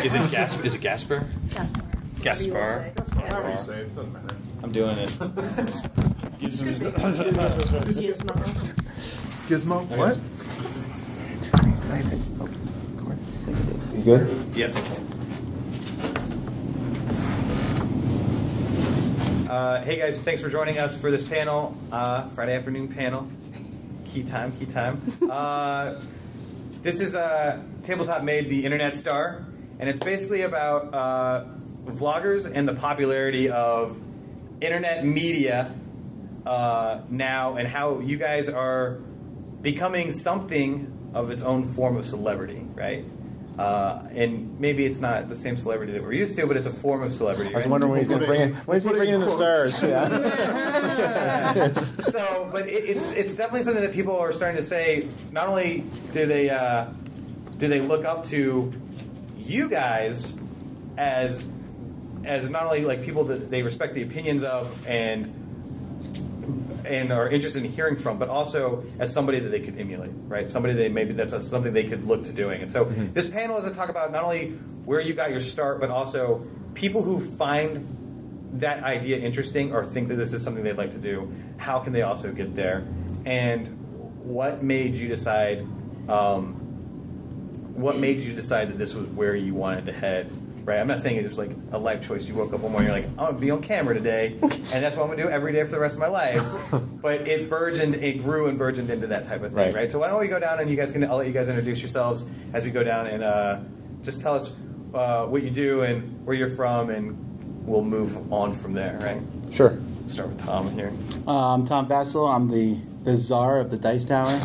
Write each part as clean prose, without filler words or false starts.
Is it Gaspar? Is it Gaspar? Gaspar. Gaspar. Whatever you say, it doesn't matter. I'm doing it. Gizmo. Gizmo? What? You good? Yes. Hey guys, thanks for joining us for this panel, Friday afternoon panel. Key time. This is Tabletop made the Internet Star, and it's basically about vloggers and the popularity of internet media now, and how you guys are becoming something of its own form of celebrity, right? And maybe it's not the same celebrity that we're used to, but it's a form of celebrity. I was wondering when he's going to bring in. When is he bringing in the stars? Yeah. So, but it's definitely something that people are starting to say. Not only do they look up to you guys as not only like people that they respect the opinions of and are interested in hearing from, but also as somebody that they could emulate, right? Somebody that's something they could look to doing. And so this panel is to talk about not only where you got your start, but also people who find that idea interesting or think that this is something they'd like to do. How can they also get there? And what made you decide? What made you decide that this was where you wanted to head? Right, I'm not saying it was like a life choice. You woke up one morning, you're like, I'm going to be on camera today, and that's what I'm going to do every day for the rest of my life. But it grew and burgeoned into that type of thing, right? So why don't we go down and I'll let you guys introduce yourselves as we go down, and just tell us what you do and where you're from, and we'll move on from there, right? Sure. Start with Tom here. I'm Tom Vasel. I'm the czar of the Dice Tower.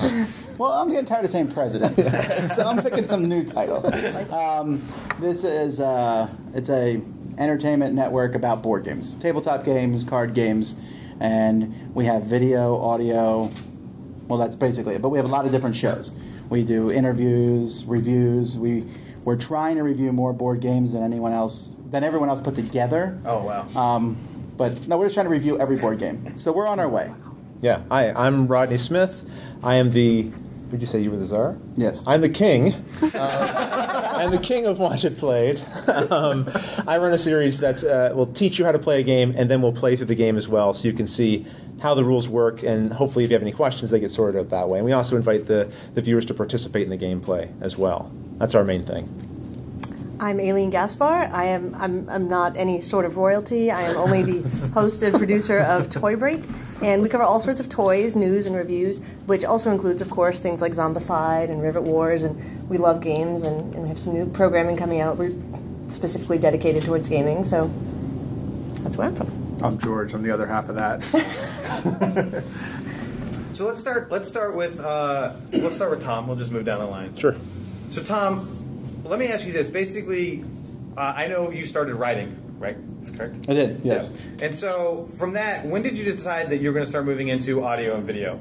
Well, I'm getting tired of saying president, so I'm picking some new title. This is it's a entertainment network about board games, tabletop games, card games, and we have video, audio. Well, that's basically it. But we have a lot of different shows. We do interviews, reviews. We're trying to review more board games than everyone else put together. Oh wow! But no, we're just trying to review every board game. So we're on our way. Yeah. Hi, I'm Rodney Smith. I am the. Would you say you were the czar? Yes. I'm the king. I'm the king of Watch It Played. I run a series that will teach you how to play a game, and then we'll play through the game as well, so you can see how the rules work, and hopefully if you have any questions, they get sorted out that way. And we also invite the viewers to participate in the gameplay as well. That's our main thing. I'm Ayleen Gaspar. I'm not any sort of royalty. I am only the host and producer of Toy Break, and we cover all sorts of toys, news, and reviews, which also includes, of course, things like Zombicide and Rivet Wars, and we love games, and we have some new programming coming out. We're specifically dedicated towards gaming, so that's where I'm from. I'm George. I'm the other half of that. So let's start with Tom. We'll just move down the line. Sure. So Tom, let me ask you this. Basically, I know you started writing, right? Is that correct? I did, yes. Yeah. And so from that, when did you decide that you were going to start moving into audio and video?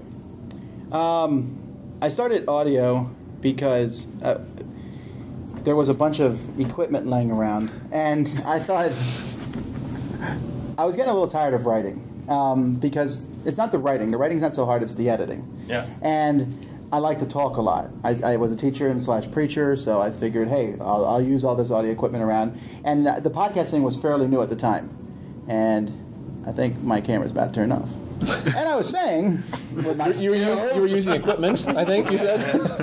I started audio because there was a bunch of equipment laying around, and I thought I was getting a little tired of writing because it's not the writing. The writing's not so hard, it's the editing. Yeah. And I like to talk a lot. I was a teacher and / preacher, so I figured, hey, I'll use all this audio equipment around. And the podcasting was fairly new at the time. And I think my camera's about to turn off. And I was saying, with my you were using equipment, I think you said.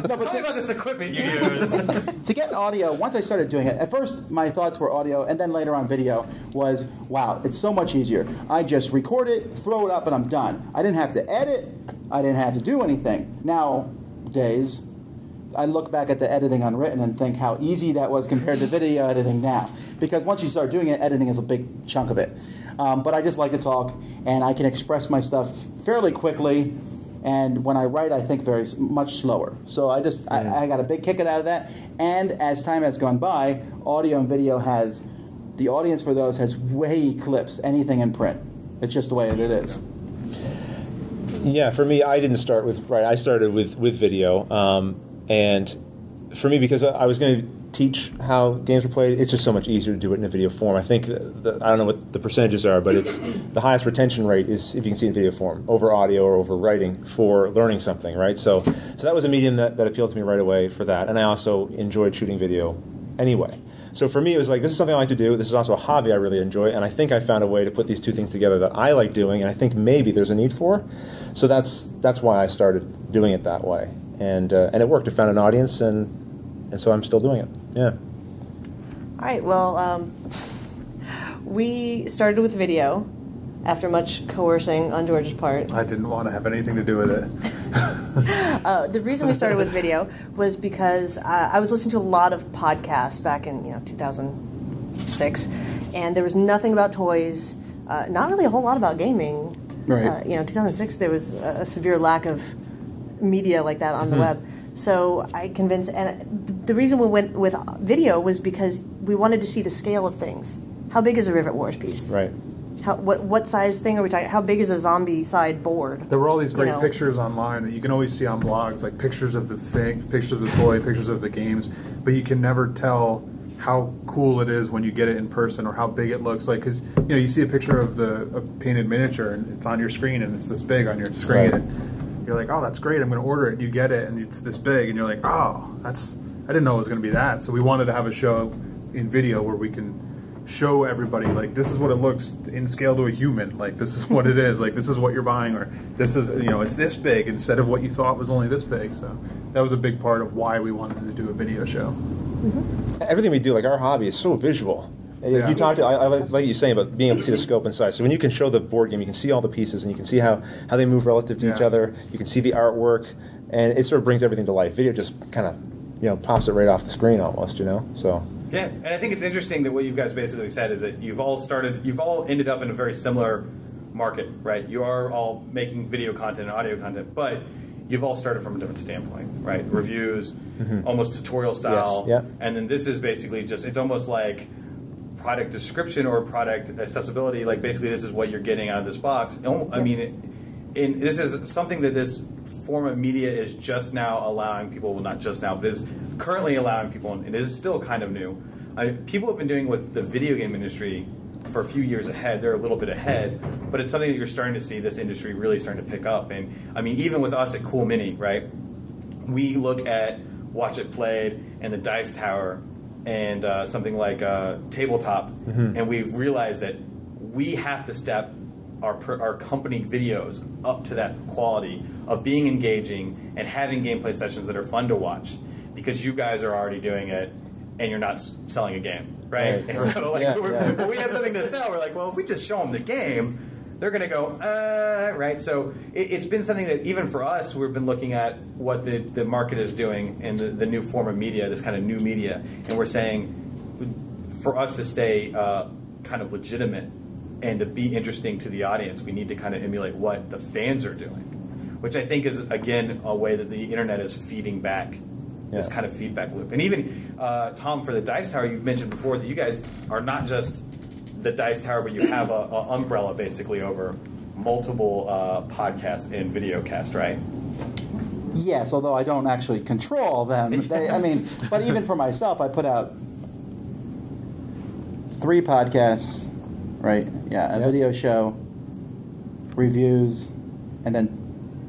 No, but think about this equipment you use. To get audio, once I started doing it, at first my thoughts were audio, and then later on video was, wow, it's so much easier. I just record it, throw it up, and I'm done. I didn't have to edit. I didn't have to do anything. Nowadays, I look back at the editing unwritten and think how easy that was compared to video editing now. Because once you start doing it, editing is a big chunk of it. But I just like to talk, and I can express my stuff fairly quickly. And when I write, I think very much slower. So I got a big kick out of that. And as time has gone by, audio and video the audience for those has way eclipsed anything in print. It's just the way it is. Yeah, for me, I didn't start with I started with video, and for me, because I was going to teach how games were played, it's just so much easier to do it in a video form. I think I don't know what the percentages are, but it's the highest retention rate is if you can see in video form over audio or over writing for learning something, right? So that was a medium that appealed to me right away for that, and I also enjoyed shooting video anyway. So for me, it was like, this is something I like to do. This is also a hobby I really enjoy, and I think I found a way to put these two things together that I like doing, and I think maybe there's a need for. So that's why I started doing it that way, and it worked. I found an audience, and so I'm still doing it. Yeah. All right. Well, we started with video after much coercing on George's part. I didn't want to have anything to do with it. The reason we started with video was because I was listening to a lot of podcasts back in 2006, and there was nothing about toys, not really a whole lot about gaming. Right. 2006 there was a severe lack of media like that on the web. So I convinced, and the reason we went with video was because we wanted to see the scale of things. How big is a Rivet Wars piece? Right. What size thing are we talking? How big is a zombie side board? There were all these great pictures online that you can always see on blogs, like pictures of the thing, pictures of the toy, pictures of the games, but you can never tell how cool it is when you get it in person or how big it looks like. Because you see a picture of a painted miniature and it's on your screen and it's this big on your screen, Right. and you're like, oh, that's great, I'm going to order it. And you get it and it's this big, and you're like, oh, I didn't know it was going to be that. So we wanted to have a show in video where we can show everybody, like, this is what it looks in scale to a human, like, this is what it is, like, this is what you're buying, or this is, it's this big instead of what you thought was only this big. So that was a big part of why we wanted to do a video show. Mm-hmm. Everything we do, like our hobby, is so visual. Yeah. You talked. I like you saying about being able to see the scope inside. So when you can show the board game, you can see all the pieces, and you can see how they move relative to each other. You can see the artwork, and it sort of brings everything to life. Video just kind of pops it right off the screen almost. So. Yeah, and I think it's interesting that what you guys basically said is that you've all ended up in a very similar market, right? You are all making video content and audio content, but you've all started from a different standpoint, right? Reviews, almost tutorial style, yes. And then this is basically it's almost like product description or product accessibility. Like basically, this is what you're getting out of this box. I mean, this is something that this form of media is just now allowing people, well, not just now, but is currently allowing people, and it is still kind of new. People have been doing with the video game industry for a few years ahead. They're a little bit ahead, but it's something that you're starting to see this industry really starting to pick up. And I mean, even with us at Cool Mini, right? We look at Watch It Played and the Dice Tower and something like Tabletop, and we've realized that we have to step our company videos up to that quality of being engaging and having gameplay sessions that are fun to watch, because you guys are already doing it and you're not selling a game, right? And so when we have something to sell, we're like, well, if we just show them the game, they're going to go, right? So it's been something that even for us, we've been looking at what the market is doing and the new form of media, this kind of new media, and we're saying for us to stay kind of legitimate and to be interesting to the audience, we need to kind of emulate what the fans are doing, which I think is, again, a way that the internet is feeding back this kind of feedback loop. And even, Tom, for the Dice Tower, you've mentioned before that you guys are not just the Dice Tower, but you have an umbrella basically over multiple podcasts and videocast, right? Yes, although I don't actually control them. But even for myself, I put out 3 podcasts, right? Yeah, a video show, reviews, and then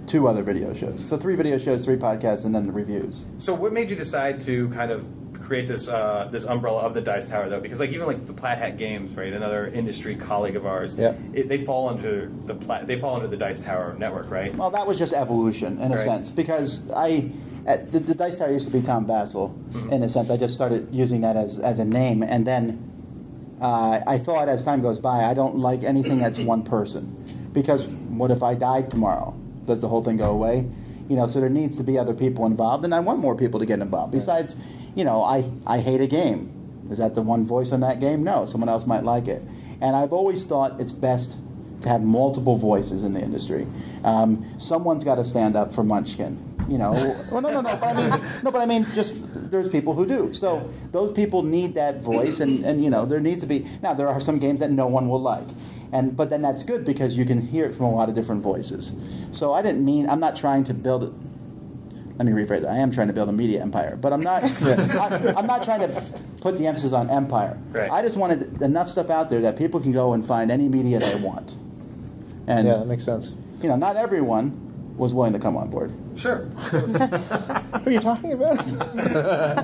2 other video shows. So 3 video shows, 3 podcasts, and then the reviews. So what made you decide to kind of create this this umbrella of the Dice Tower, though? Because even like the Plaid Hat Games, right, another industry colleague of ours, they fall under the Dice Tower network, right? Well, that was just evolution in a sense, because the Dice Tower used to be Tom Vasel in a sense. I just started using that as a name, and then I thought as time goes by, I don't like anything that's one person, because what if I died tomorrow? Does the whole thing go away? So there needs to be other people involved, and I want more people to get involved. Besides, I hate a game. Is that the one voice on that game? No, someone else might like it. And I've always thought it's best to have multiple voices in the industry. Someone's got to stand up for Munchkin. Well, no. But I mean, just there's people who do. So those people need that voice, and there needs to be. Now there are some games that no one will like, but then that's good because you can hear it from a lot of different voices. So I'm not trying to build it. Let me rephrase that. I am trying to build a media empire, but I'm not. I'm not trying to put the emphasis on empire. Right. I just wanted enough stuff out there that people can go and find any media they want. And yeah, that makes sense. Not everyone. was willing to come on board. Sure. Who are you talking about?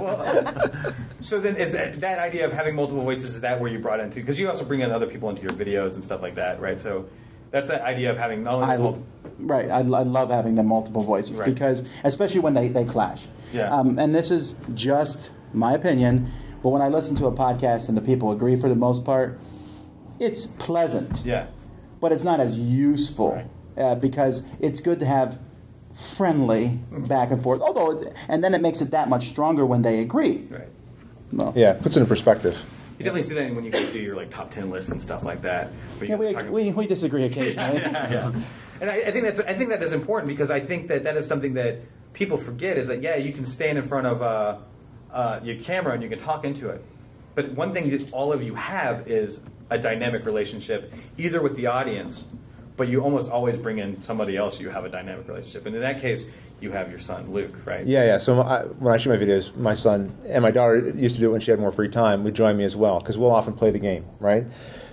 Well, so then is that idea of having multiple voices, is that where you brought into, because you also bring in other people into your videos and stuff like that, right? So that's that idea of having not only Right. I love having the multiple voices because, especially when they clash. Yeah. And this is just my opinion, but when I listen to a podcast and the people agree for the most part, it's pleasant. Yeah. But it's not as useful because it's good to have friendly back and forth. And then it makes it that much stronger when they agree. Right. Well, Yeah, puts it in perspective. You definitely see that when you guys do your like top 10 lists and stuff like that. Yeah, we disagree occasionally. Yeah. And I think that is important because I think that is something that people forget is that you can stand in front of your camera and you can talk into it, but one thing that all of you have is a dynamic relationship either with the audience, but you almost always bring in somebody else you have a dynamic relationship, and in that case you have your son Luke, right? Yeah. So when I shoot my videos, my son and my daughter used to do it when she had more free time, would join me as well because we'll often play the game, right?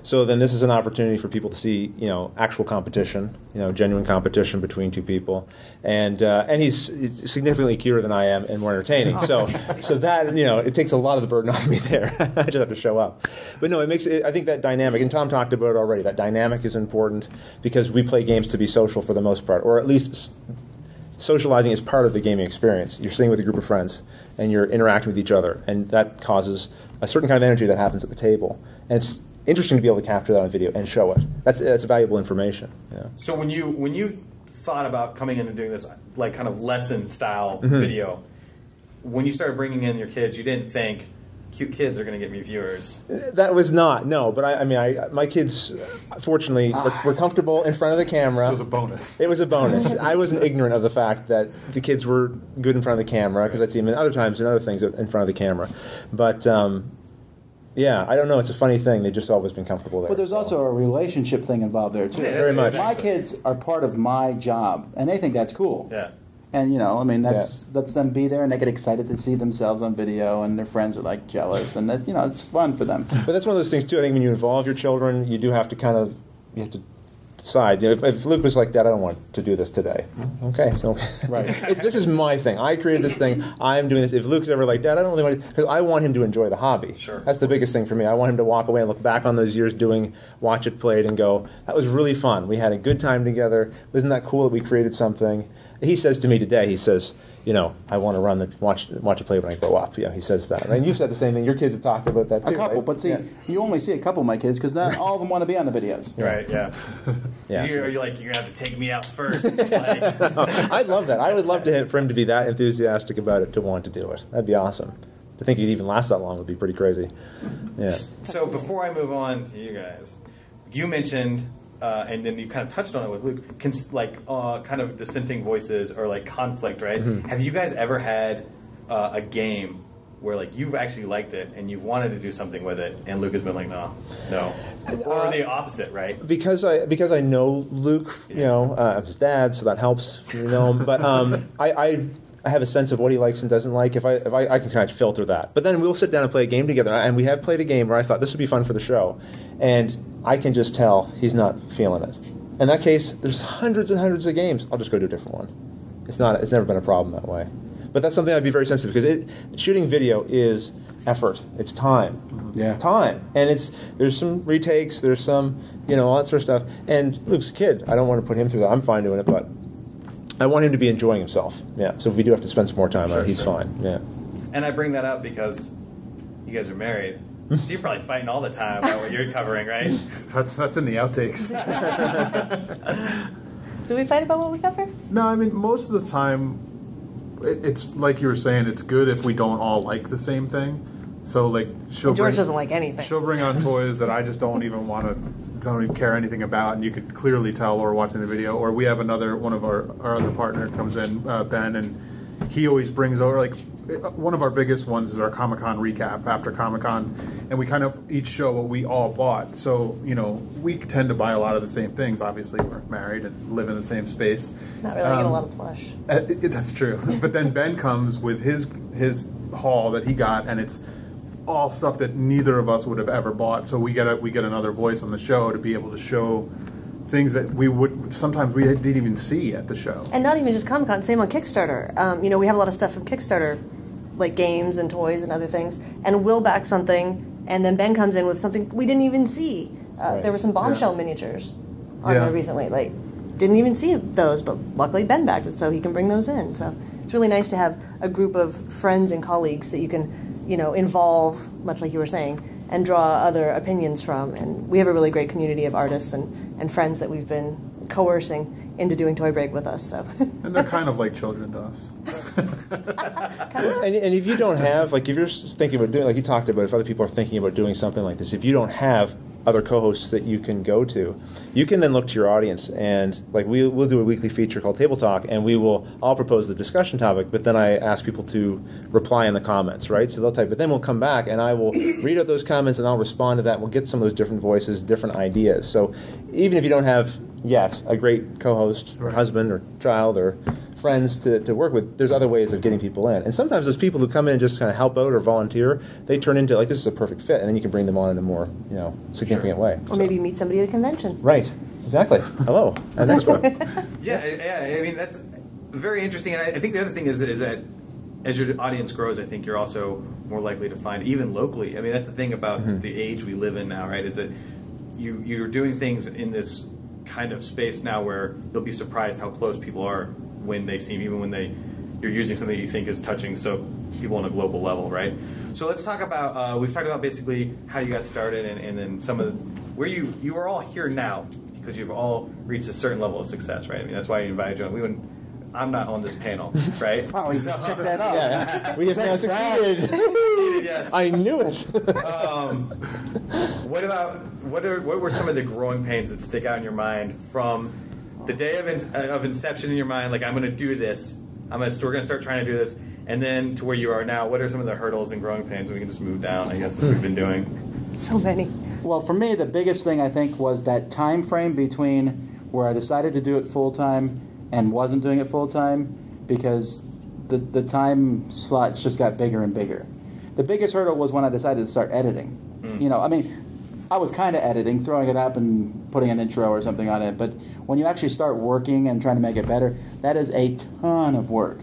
So then this is an opportunity for people to see, actual competition, genuine competition between two people, and he's significantly cuter than I am and more entertaining. So that it takes a lot of the burden off me there. I just have to show up. But no, it makes it. I think that dynamic, and Tom talked about it already. That dynamic is important because we play games to be social for the most part, or at least socializing is part of the gaming experience. You're sitting with a group of friends and you're interacting with each other, and that causes a certain kind of energy that happens at the table, and it's interesting to be able to capture that on video and show it. That's valuable information. Yeah. So when you thought about coming in and doing this like kind of lesson style video, when you started bringing in your kids, you didn't think cute kids are going to get me viewers. That was not, no. But I mean, my kids, fortunately, were comfortable in front of the camera. It was a bonus. It was a bonus. I wasn't ignorant of the fact that the kids were good in front of the camera because I'd see them in other times and other things in front of the camera. But yeah, I don't know. It's a funny thing. They've just always been comfortable there. But there's also a relationship thing involved there too. Yeah, very much. My kids are part of my job, and they think that's cool. Yeah. And lets them be there, and they get excited to see themselves on video, and their friends are like jealous, and that it's fun for them. But that's one of those things too. I think when you involve your children, you do have to decide. If Luke was like, "Dad, I don't want to do this today," okay, so Right. This is my thing. I created this thing. I'm doing this. If Luke's ever like, "Dad, I don't really want to," because I want him to enjoy the hobby. Sure. That's the biggest thing for me. I want him to walk away and look back on those years watch it played, and go, "That was really fun. We had a good time together. Isn't that cool that we created something?" He says to me today, he says, I want to watch it play when I grow up. Yeah, he says that. And you've said the same thing. Your kids have talked about that too. A couple, right? but see, you only see a couple of my kids because not all of them want to be on the videos. Right. Yeah. Yeah. You're like, you're gonna have to take me out first. Like, I'd love that. I would love for him to be that enthusiastic about it to want to do it. That'd be awesome. To think he'd even last that long would be pretty crazy. Yeah. So before I move on to you guys, you mentioned. And then you kind of touched on it with Luke, kind of dissenting voices or like conflict, right? Mm-hmm. Have you guys ever had a game where like you've actually liked it and you've wanted to do something with it, and Luke has been like, no, or the opposite, right? Because I know Luke, I'm his dad, so that helps, But I have a sense of what he likes and doesn't like. If I can kind of filter that, but then we'll sit down and play a game together. And we have played a game where I thought this would be fun for the show, and I can just tell he's not feeling it. In that case, there's hundreds and hundreds of games. I'll just go to a different one. It's never been a problem that way. But that's something I'd be very sensitive because shooting video is effort. It's time. Yeah. Time. And there's some retakes. There's some all that sort of stuff. And Luke's a kid. I don't want to put him through that. I'm fine doing it, but I want him to be enjoying himself. Yeah. So if we do have to spend some more time on it, he's fine. Yeah. And I bring that up because you guys are married. So you're probably fighting all the time about what you're covering, right? That's in the outtakes. Do we fight about what we cover? No, I mean, most of the time, it's like you were saying, it's good if we don't all like the same thing. So, like, George doesn't like anything. She'll bring on toys that I just don't even care anything about, and you could clearly tell we're watching the video. Or we have one of our other partner comes in, Ben, and he always brings over, like, one of our biggest ones is our Comic-Con recap after Comic-Con, and we kind of each show what we all bought. So, we tend to buy a lot of the same things. Obviously, we're married and live in the same space. Not really get a lot of plush. That's true. But then Ben comes with his haul that he got, and it's all stuff that neither of us would have ever bought. So we get another voice on the show to be able to show things that sometimes we didn't even see at the show. And not even just CMONcon, same on Kickstarter. We have a lot of stuff from Kickstarter, like games and toys and other things, and we'll back something, and then Ben comes in with something we didn't even see. Right. There were some bombshell miniatures on there recently, like didn't even see those, but luckily Ben backed it, so he can bring those in. So it's really nice to have a group of friends and colleagues that you can, involve, much like you were saying, and draw other opinions from. And we have a really great community of artists and friends that we've been coercing into doing Toy Break with us. So. And they're kind of like children to us. And if you don't have, like, if you're thinking about doing, like you talked about, if other people are thinking about doing something like this, if you don't have other co-hosts that you can go to, you can then look to your audience, and like we'll do a weekly feature called Table Talk, and I'll propose the discussion topic, but then I ask people to reply in the comments, right? So they'll type, but then we'll come back and I will read out those comments and I'll respond to that. We'll get some of those different voices, different ideas. So even if you don't have yet a great co-host or husband or child or friends to work with, there's other ways of getting people in. And sometimes those people who come in and just kind of help out or volunteer, they turn into, like, this is a perfect fit, and then you can bring them on in a more, significant way. Or maybe you meet somebody at a convention. Right. Exactly. Hello. At Expo. Yeah, I mean, that's very interesting. And I think the other thing is that as your audience grows, I think you're also more likely to find, even locally, I mean, that's the thing about the age we live in now, right, is that you're doing things in this kind of space now where you'll be surprised how close people are when they see, even when you're using something that you think is touching so people on a global level, right? So let's talk about, we've talked about basically how you got started and then some of where you are all here now because you've all reached a certain level of success, right? I mean, that's why I invited you on. I'm not on this panel, right? Wow, we check that out. Yeah. We have now succeeded. Yes. I knew it. What were some of the growing pains that stick out in your mind from the day of inception in your mind? Like, I'm going to do this. We're going to start trying to do this, and then to where you are now. What are some of the hurdles and growing pains? We can just move down, I guess, as we've been doing. So many. Well, for me, the biggest thing I think was that time frame between where I decided to do it full time and wasn't doing it full time, because the time slots just got bigger and bigger. The biggest hurdle was when I decided to start editing. I was kind of editing, throwing it up and putting an intro or something on it, but when you actually start working and trying to make it better, that is a ton of work.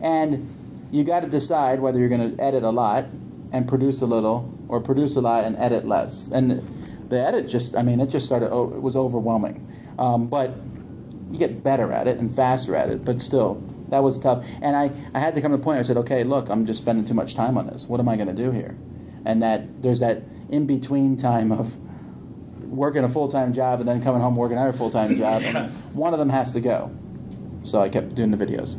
And you got to decide whether you're going to edit a lot and produce a little, or produce a lot and edit less. And the edit it was overwhelming. But you get better at it and faster at it, but still, that was tough. And I had to come to the point where I said, okay, look, I'm just spending too much time on this. What am I going to do here? And that there's that in-between time of working a full-time job and then coming home working another full-time job, and one of them has to go. So I kept doing the videos.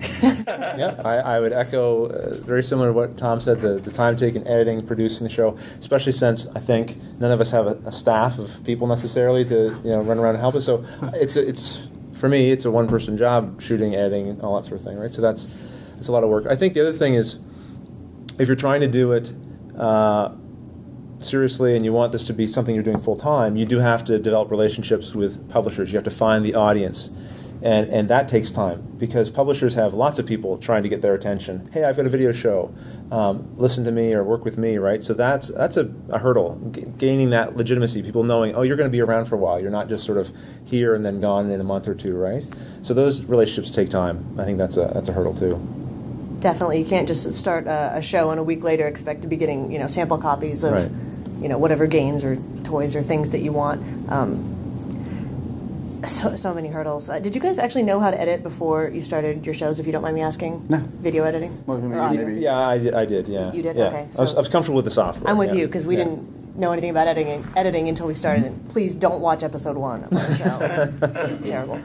Yeah, I would echo very similar to what Tom said, the time taken editing, producing the show, especially since I think none of us have a staff of people necessarily to run around and help us. So it's for me, it's a one-person job, shooting, editing, and all that sort of thing, right? So that's a lot of work. I think the other thing is, if you're trying to do it seriously and you want this to be something you're doing full-time, you do have to develop relationships with publishers. You have to find the audience. And that takes time, because publishers have lots of people trying to get their attention. Hey, I've got a video show. Listen to me or work with me, right? So that's a hurdle, gaining that legitimacy, people knowing, oh, you're going to be around for a while. You're not just sort of here and then gone in a month or two, right? So those relationships take time. I think that's a hurdle too. Definitely. You can't just start a show and a week later expect to be getting sample copies of whatever games or toys or things that you want. So many hurdles. Did you guys actually know how to edit before you started your shows, if you don't mind me asking? No. Video editing? Well, maybe. Yeah, I did, yeah. You did? Yeah. Okay. So I was comfortable with the software. I'm with you, because we didn't know anything about editing until we started it. Please don't watch episode 1 of our show. Terrible.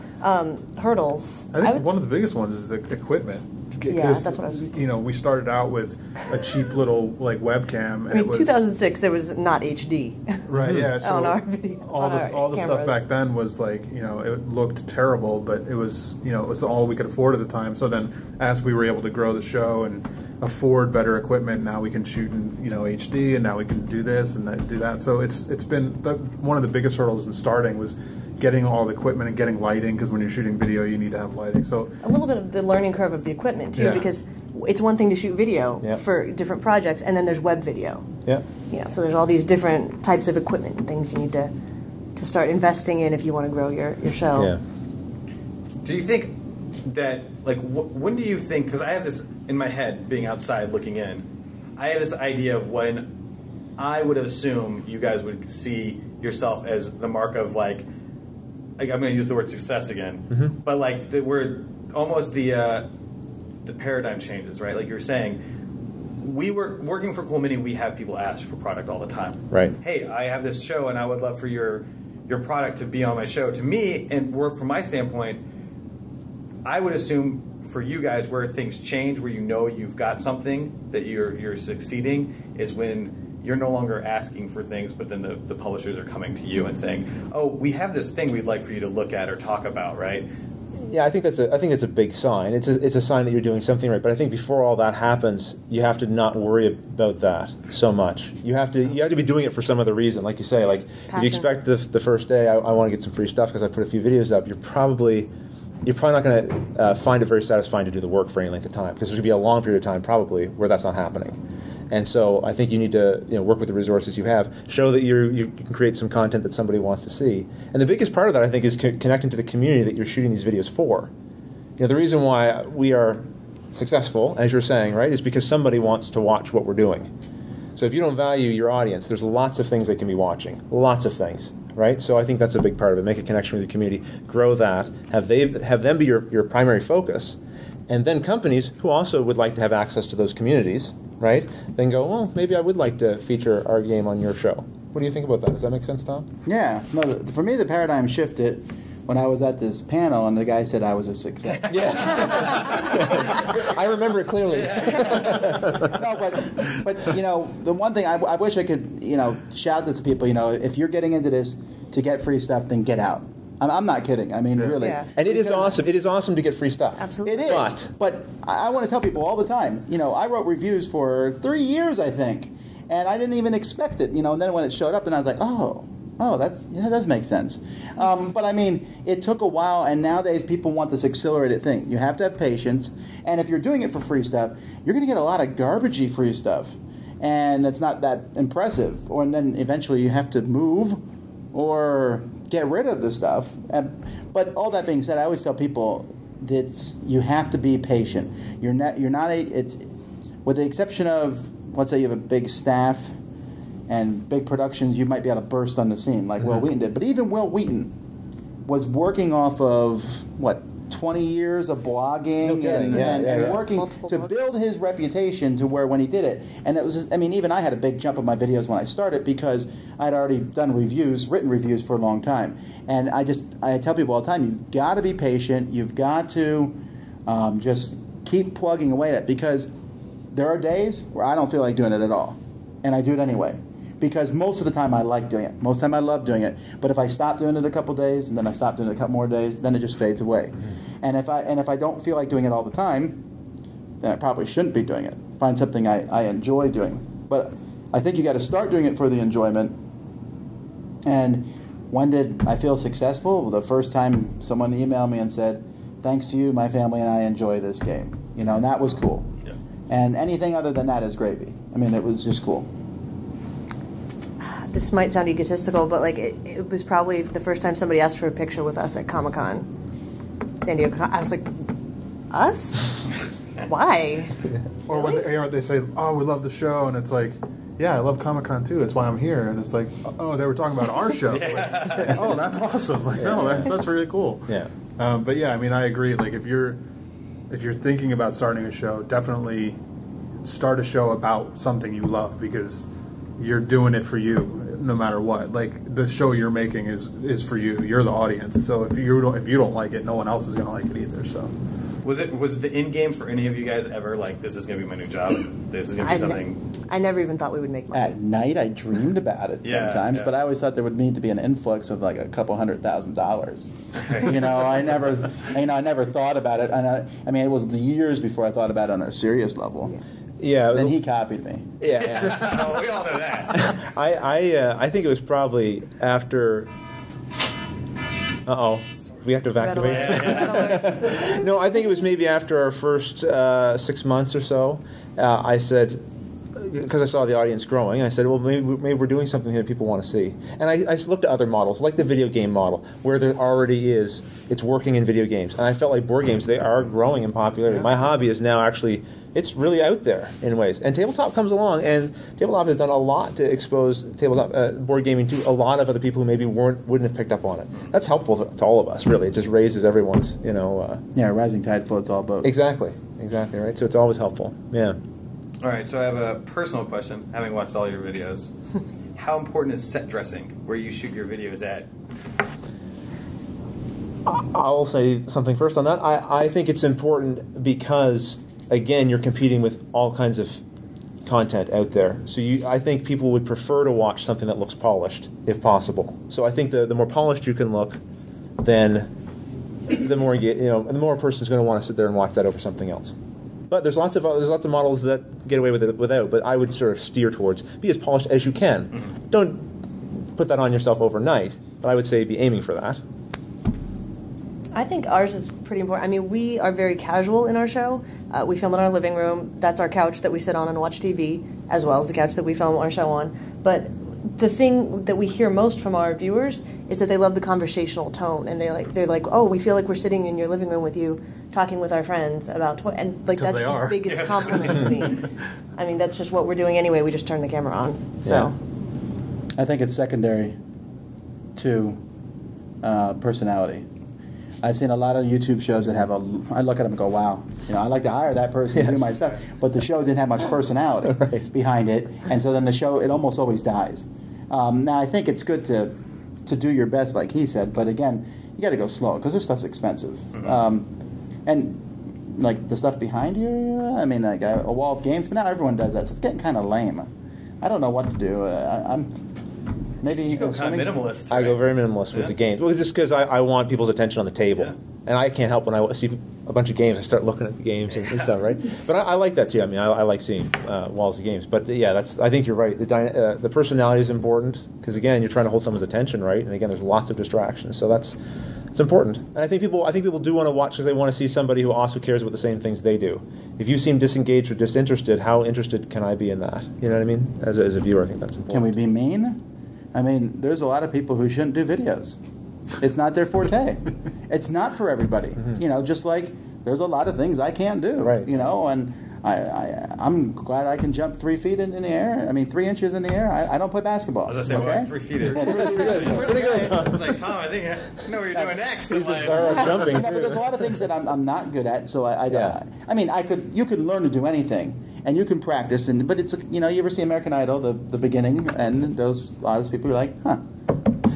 Hurdles. I think one of the biggest ones is the equipment. Yeah, that's what I was. We started out with a cheap little webcam. And I mean, 2006 there was not HD. Right. Yeah. So on our video, all the stuff back then was like it looked terrible, but it was it was all we could afford at the time. So then, as we were able to grow the show and afford better equipment, now we can shoot in HD, and now we can do this and do that. So it's been one of the biggest hurdles in starting was getting all the equipment and getting lighting, because when you're shooting video you need to have lighting. So a little bit of the learning curve of the equipment too, because it's one thing to shoot video for different projects, and then there's web video. Yeah. So there's all these different types of equipment and things you need to to start investing in if you want to grow your show. Yeah. Do you think that, like, when do you think, because I have this in my head, being outside looking in, I have this idea of when I would assume you guys would see yourself as the mark of, like I'm going to use the word success again, but like we're almost the paradigm changes, right? Like you're saying, we were working for Cool Mini, we have people ask for product all the time. Right. Hey, I have this show and I would love for your product to be on my show. To me, and from my standpoint, I would assume for you guys where things change, where you know you've got something that you're succeeding, is when you're no longer asking for things, but then the publishers are coming to you and saying, "Oh, we have this thing we'd like for you to look at or talk about," right? Yeah, I think it's a big sign. It's a sign that you're doing something right. But I think before all that happens, you have to not worry about that so much. You have to be doing it for some other reason, like you say. Like if you expect the first day, I want to get some free stuff because I put a few videos up. You're probably not going to find it very satisfying to do the work for any length of time, because there's going to be a long period of time probably where that's not happening. And so I think you need to work with the resources you have, show that you can create some content that somebody wants to see. And the biggest part of that, I think, is connecting to the community that you're shooting these videos for. The reason why we are successful, as you're saying, right, is because somebody wants to watch what we're doing. So if you don't value your audience, there's lots of things they can be watching, lots of things. Right, so I think that's a big part of it. Make a connection with the community, grow that, have them be your primary focus, and then companies who also would like to have access to those communities, right? Then go, well, maybe I would like to feature our game on your show. What do you think about that? Does that make sense, Tom? Yeah, no. For me, the paradigm shifted when I was at this panel and the guy said I was a success. Yeah, I remember it clearly. No, but the one thing I wish I could shout this to people. If you're getting into this to get free stuff, then get out. I'm not kidding. I mean, really. Yeah. And it is awesome. It is awesome to get free stuff. Absolutely. It is. But I want to tell people all the time. I wrote reviews for 3 years, I think, and I didn't even expect it. And then when it showed up, then I was like, oh, that does make sense. But I mean, it took a while, and nowadays people want this accelerated thing. You have to have patience, and if you're doing it for free stuff, you're going to get a lot of garbagey free stuff, and it's not that impressive. And then eventually you have to move or get rid of the stuff. But all that being said, I always tell people that you have to be patient. It's with the exception of, let's say you have a big staff and big productions, you might be able to burst on the scene like Will Wheaton did. But even Will Wheaton was working off of, 20 years of blogging and working multiple to books. build his reputation to where when he did it. And it was, even I had a big jump in my videos when I started because I'd already done written reviews for a long time. And I tell people all the time, you've got to be patient. You've got to just keep plugging away at it, because there are days where I don't feel like doing it at all. And I do it anyway. Because most of the time I like doing it. Most of the time I love doing it. But if I stop doing it a couple days and then I stop doing it a couple more days, then it just fades away. And if I don't feel like doing it all the time, then I probably shouldn't be doing it. Find something I enjoy doing. But I think you got to start doing it for the enjoyment. And when did I feel successful? Well, the first time someone emailed me and said, "Thanks to you, my family and I enjoy this game." And that was cool. Yeah. And anything other than that is gravy. It was just cool. This might sound egotistical, but it was probably the first time somebody asked for a picture with us at Comic-Con, San Diego. I was like, us? Why? Or when they say, "Oh, we love the show," and it's like, "Yeah, I love Comic-Con too. It's why I'm here." And it's like, "Oh, they were talking about our show." Like, "Oh, that's awesome!" No, that's really cool. Yeah. But yeah, I agree. Like if you're thinking about starting a show, definitely start a show about something you love, because you're doing it for you no matter what. Like the show you're making is for you. You're the audience. So if you don't like it, no one else is going to like it either. So Was the end game for any of you guys ever like, this is going to be my new job? This is going to be something. I never even thought we would make money. At night, I dreamed about it sometimes, but I always thought there would need to be an influx of like a couple $100,000. I never thought about it. And it was years before I thought about it on a serious level. Yeah. Then he copied me. Yeah. Oh, we all know that. I think it was probably after. We have to evacuate. No, I think it was maybe after our first 6 months or so. I said, because I saw the audience growing, I said, well, maybe we're doing something that people want to see. And I looked at other models, like the video game model, where there already is, it's working in video games. And I felt like board games, they are growing in popularity. My hobby is now actually, it's really out there in ways. And tabletop comes along, and tabletop has done a lot to expose tabletop board gaming to a lot of other people who maybe wouldn't have picked up on it. That's helpful to all of us, really. It just raises everyone's, rising tide floats all boats. Exactly, right? So it's always helpful, yeah. All right, so I have a personal question, having watched all your videos. How important is set dressing, where you shoot your videos at? I'll say something first on that. I think it's important because, again, you're competing with all kinds of content out there. So I think people would prefer to watch something that looks polished, if possible. So I think the more polished you can look, then the more the more a person's going to want to sit there and watch that over something else. But there's lots of models that get away with it without. But I would sort of steer towards be as polished as you can. Mm-hmm. Don't put that on yourself overnight. But I would say be aiming for that. I think ours is pretty important. I mean, we are very casual in our show. We film in our living room. That's our couch that we sit on and watch TV, as well as the couch that we film our show on. But the thing that we hear most from our viewers is that they love the conversational tone, and they're like, oh, we feel like we're sitting in your living room with you, talking with our friends about and like that's the biggest compliment to me. I mean, that's just what we're doing anyway. We just turn the camera on. So, I think it's secondary to personality. I've seen a lot of YouTube shows that have I look at them and go, wow, I'd like to hire that person to do my stuff. But the show didn't have much personality behind it, and so then the show, it almost always dies. Now, I think it's good to do your best, like he said, but again, you got to go slow, because this stuff's expensive. Mm-hmm. And like the stuff behind you, I mean, like a wall of games, but now everyone does that, so it's getting kind of lame. I don't know what to do. Maybe you go kind of minimalist. I go very minimalist with the games. Well, just because I want people's attention on the table. Yeah. And I can't help when I see a bunch of games, I start looking at the games and stuff, right? But I like that too. I mean, I like seeing walls of games. But yeah, I think you're right. The personality is important because, again, you're trying to hold someone's attention, right? And again, there's lots of distractions. So it's important. And I think people do want to watch because they want to see somebody who also cares about the same things they do. If you seem disengaged or disinterested, how interested can I be in that? You know what I mean? As a viewer, I think that's important. Can we be mean? I mean, there's a lot of people who shouldn't do videos. It's not their forte. It's not for everybody. Mm-hmm. Just like there's a lot of things I can't do. Right. And I'm glad I can jump 3 feet in the air. I mean, 3 inches in the air. I don't play basketball. I was going to say, 3 feet is pretty good. I was like, Tom, I think I know what you're doing next. He's the star of jumping, but there's a lot of things that I'm not good at, so I don't. I mean, you could learn to do anything. And you can practice, but it's you ever see American Idol, the beginning, and a lot of those people are like, huh.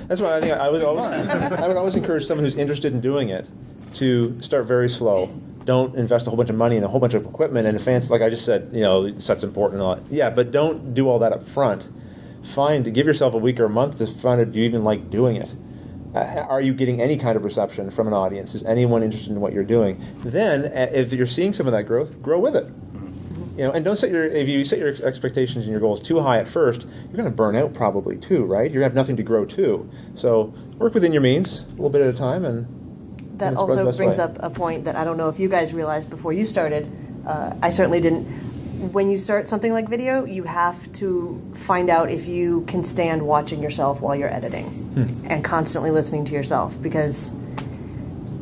That's why I think I would always encourage someone who's interested in doing it to start very slow. Don't invest a whole bunch of money in a whole bunch of equipment and advance. Like I just said, that's important. And all that. Yeah, but don't do all that up front. Give yourself a week or a month to find out, do you even like doing it? Are you getting any kind of reception from an audience? Is anyone interested in what you're doing? Then, if you're seeing some of that growth, grow with it. And don't if you set your expectations and your goals too high at first, you're going to burn out probably too, right? You're going to have nothing to grow to. So work within your means, a little bit at a time, and that also brings up a point that I don't know if you guys realized before you started. I certainly didn't. When you start something like video, you have to find out if you can stand watching yourself while you're editing and constantly listening to yourself, because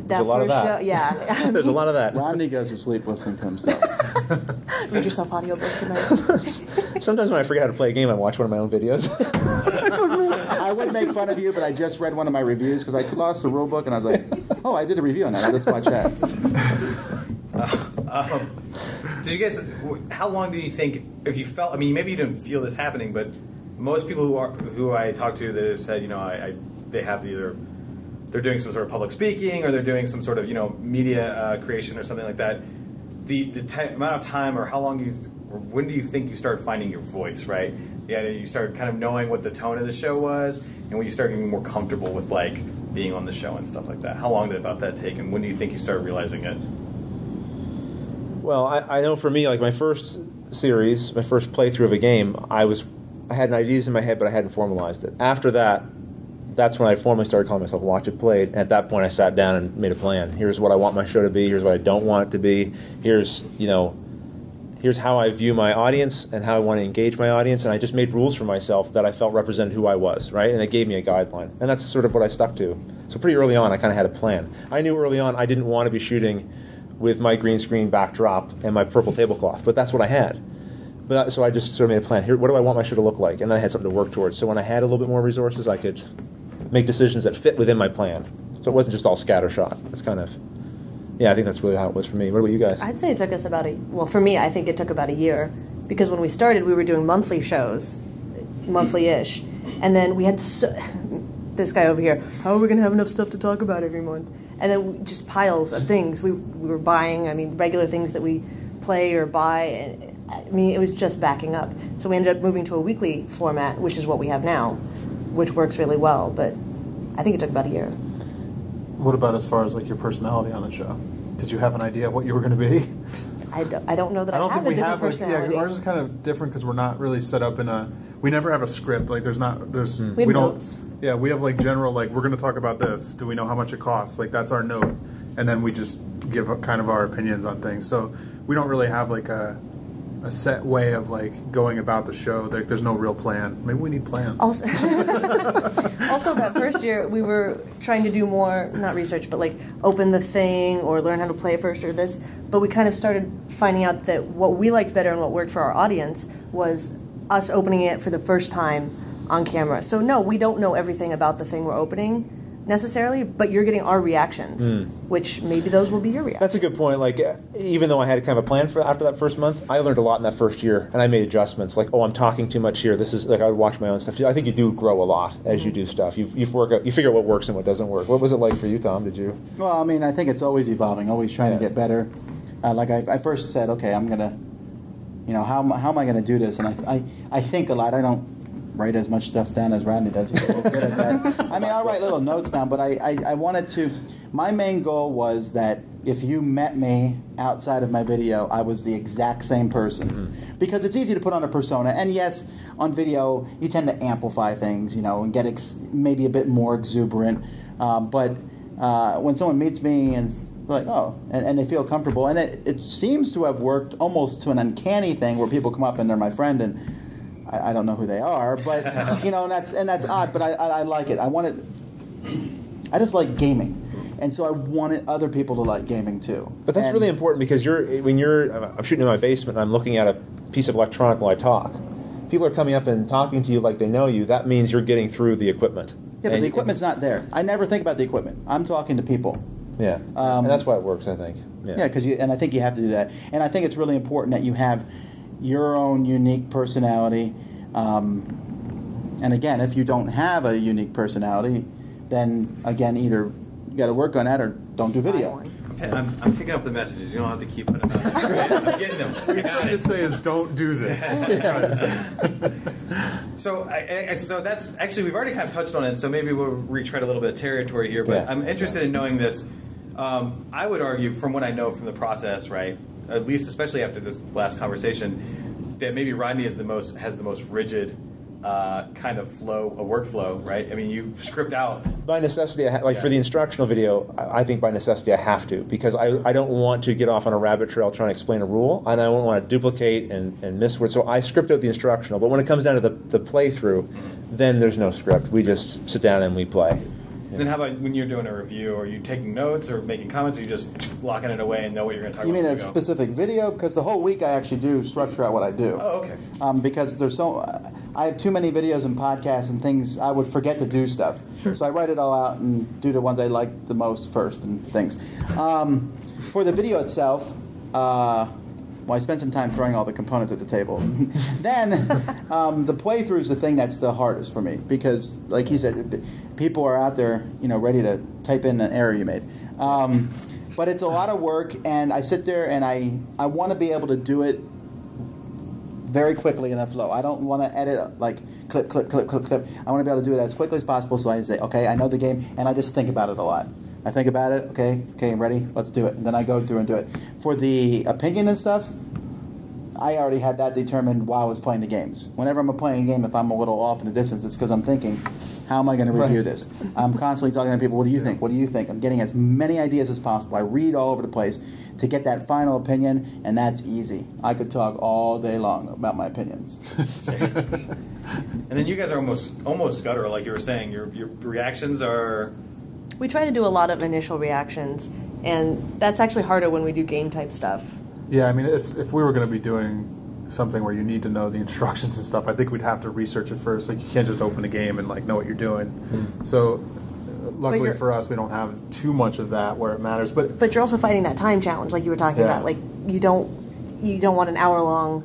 that first show, yeah. There's a lot of that. Rodney goes to sleep listening to himself. Read yourself audiobooks at night. Sometimes when I forget how to play a game, I watch one of my own videos. I would make fun of you, but I just read one of my reviews because I lost the rule book, and I was like, oh, I did a review on that. Let's watch that. Did you guys? How long do you think? If you felt, I mean, maybe you didn't feel this happening, but most people who I talked to that have said, they have either they're doing some sort of public speaking or they're doing some sort of media creation or something like that. The amount of time, or how long when do you think you start finding your voice? Right? Yeah, you start kind of knowing what the tone of the show was, and when you start getting more comfortable with like being on the show and stuff like that. How long did about that take, and when do you think you started realizing it? Well, I know for me, like my first series, my first playthrough of a game, I had ideas in my head, but I hadn't formalized it. After that, that's when I formally started calling myself Watch It Played. And at that point, I sat down and made a plan. Here's what I want my show to be. Here's what I don't want it to be. Here's here's how I view my audience and how I want to engage my audience, and I just made rules for myself that I felt represented who I was, right? And it gave me a guideline, and that's sort of what I stuck to. So pretty early on, I kind of had a plan. I knew early on I didn't want to be shooting with my green screen backdrop and my purple tablecloth, but that's what I had. So I just sort of made a plan. Here, what do I want my show to look like? And then I had something to work towards. So when I had a little bit more resources, I could make decisions that fit within my plan. So it wasn't just all scattershot. It's kind of, I think that's really how it was for me. What about you guys? I'd say it took us for me, I think it took about a year. Because when we started, we were doing monthly shows, monthly-ish. And then we had this guy over here, how are we going to have enough stuff to talk about every month? And then just piles of things. We were buying, regular things that we play or buy. It was just backing up. So we ended up moving to a weekly format, which is what we have now, which works really well. But I think it took about a year. What about as far as like your personality on the show? Did you have an idea of what you were going to be? I don't know that I have a different personality. Ours is kind of different because we're not really set up in a. We never have a script. Like we have notes. Yeah, we have like general like we're going to talk about this. Do we know how much it costs? Like that's our note, and then we just give kind of our opinions on things. So we don't really have like a set way of like going about the show. There's no real plan. Maybe we need plans. Also, that first year we were trying to do more, not research, but like open the thing or learn how to play first or this. But we kind of started finding out that what we liked better and what worked for our audience was us opening it for the first time on camera. So no, we don't know everything about the thing we're opening necessarily, but you're getting our reactions, which maybe those will be your reactions. That's a good point. Like, even though I had kind of a plan for after that first month, I learned a lot in that first year, and I made adjustments. Like, I'm talking too much here. This is like I would watch my own stuff. I think you do grow a lot as you do stuff. You figure out what works and what doesn't work. What was it like for you, Tom? Did you? Well, I think it's always evolving, always trying to get better. Like I first said, okay, I'm gonna, how am I gonna do this? And I think a lot. I don't write as much stuff down as Rodney does. He's a little good at that. I'll write little notes down, but I wanted to. My main goal was that if you met me outside of my video, I was the exact same person. Because it's easy to put on a persona, and yes, on video you tend to amplify things, and get maybe a bit more exuberant. But when someone meets me and like, and they feel comfortable, and it seems to have worked almost to an uncanny thing where people come up and they're my friend and. I don't know who they are, but and that's odd. But I like it. I just like gaming, and so I wanted other people to like gaming too. But that's really important because I'm shooting in my basement and I'm looking at a piece of electronic while I talk. People are coming up and talking to you like they know you. That means you're getting through the equipment. Yeah, but the equipment's not there. I never think about the equipment. I'm talking to people. Yeah, and that's why it works, I think. Yeah, and I think you have to do that. And I think it's really important that you have your own unique personality. And again, if you don't have a unique personality, then again, either you got to work on that or don't do video. I'm picking up the messages. You don't have to keep putting them out there. I'm getting them. What you're trying to say is don't do this. So that's actually, we've already kind of touched on it, so maybe we'll retread a little bit of territory here, but I'm interested in knowing this. I would argue, from what I know from the process, right, at least especially after this last conversation, that maybe Rodney has the most rigid kind of workflow, right? You script out. By necessity, for the instructional video, I think by necessity I have to, because I don't want to get off on a rabbit trail trying to explain a rule, and I don't want to duplicate and miss words. So I script out the instructional, but when it comes down to the playthrough, then there's no script. We just sit down and we play. Then how about when you're doing a review? Are you taking notes or making comments, or are you just locking it away and know what you're going to talk about? You mean a specific video? Because the whole week I actually do structure out what I do. Oh, okay. Because I have too many videos and podcasts and things, I would forget to do stuff. Sure. So I write it all out and do the ones I like the most first and things. For the video itself, I spent some time throwing all the components at the table. Then the playthrough is the thing that's the hardest for me because, like he said, people are out there, ready to type in an error you made. But it's a lot of work, and I sit there and I want to be able to do it very quickly in a flow. I don't want to edit like clip, clip, clip, clip, clip. I want to be able to do it as quickly as possible. So I say, okay, I know the game, and I just think about it a lot. I think about it, okay, I'm ready, let's do it. And then I go through and do it. For the opinion and stuff, I already had that determined while I was playing the games. Whenever I'm playing a game, if I'm a little off in the distance, it's because I'm thinking, How am I going to review this? I'm constantly talking to people. What do you think? What do you think? I'm getting as many ideas as possible. I read all over the place to get that final opinion, and that's easy. I could talk all day long about my opinions. And then you guys are almost gutter, like you were saying. Your reactions are. We try to do a lot of initial reactions, and that's actually harder when we do game type stuff. Yeah, I mean, if we were going to be doing something where you need to know the instructions and stuff, I think we'd have to research it first. Like, you can't just open a game and like know what you're doing. So luckily for us, we don't have too much of that where it matters. But you're also fighting that time challenge, like you were talking about. Like, you don't want an hour-long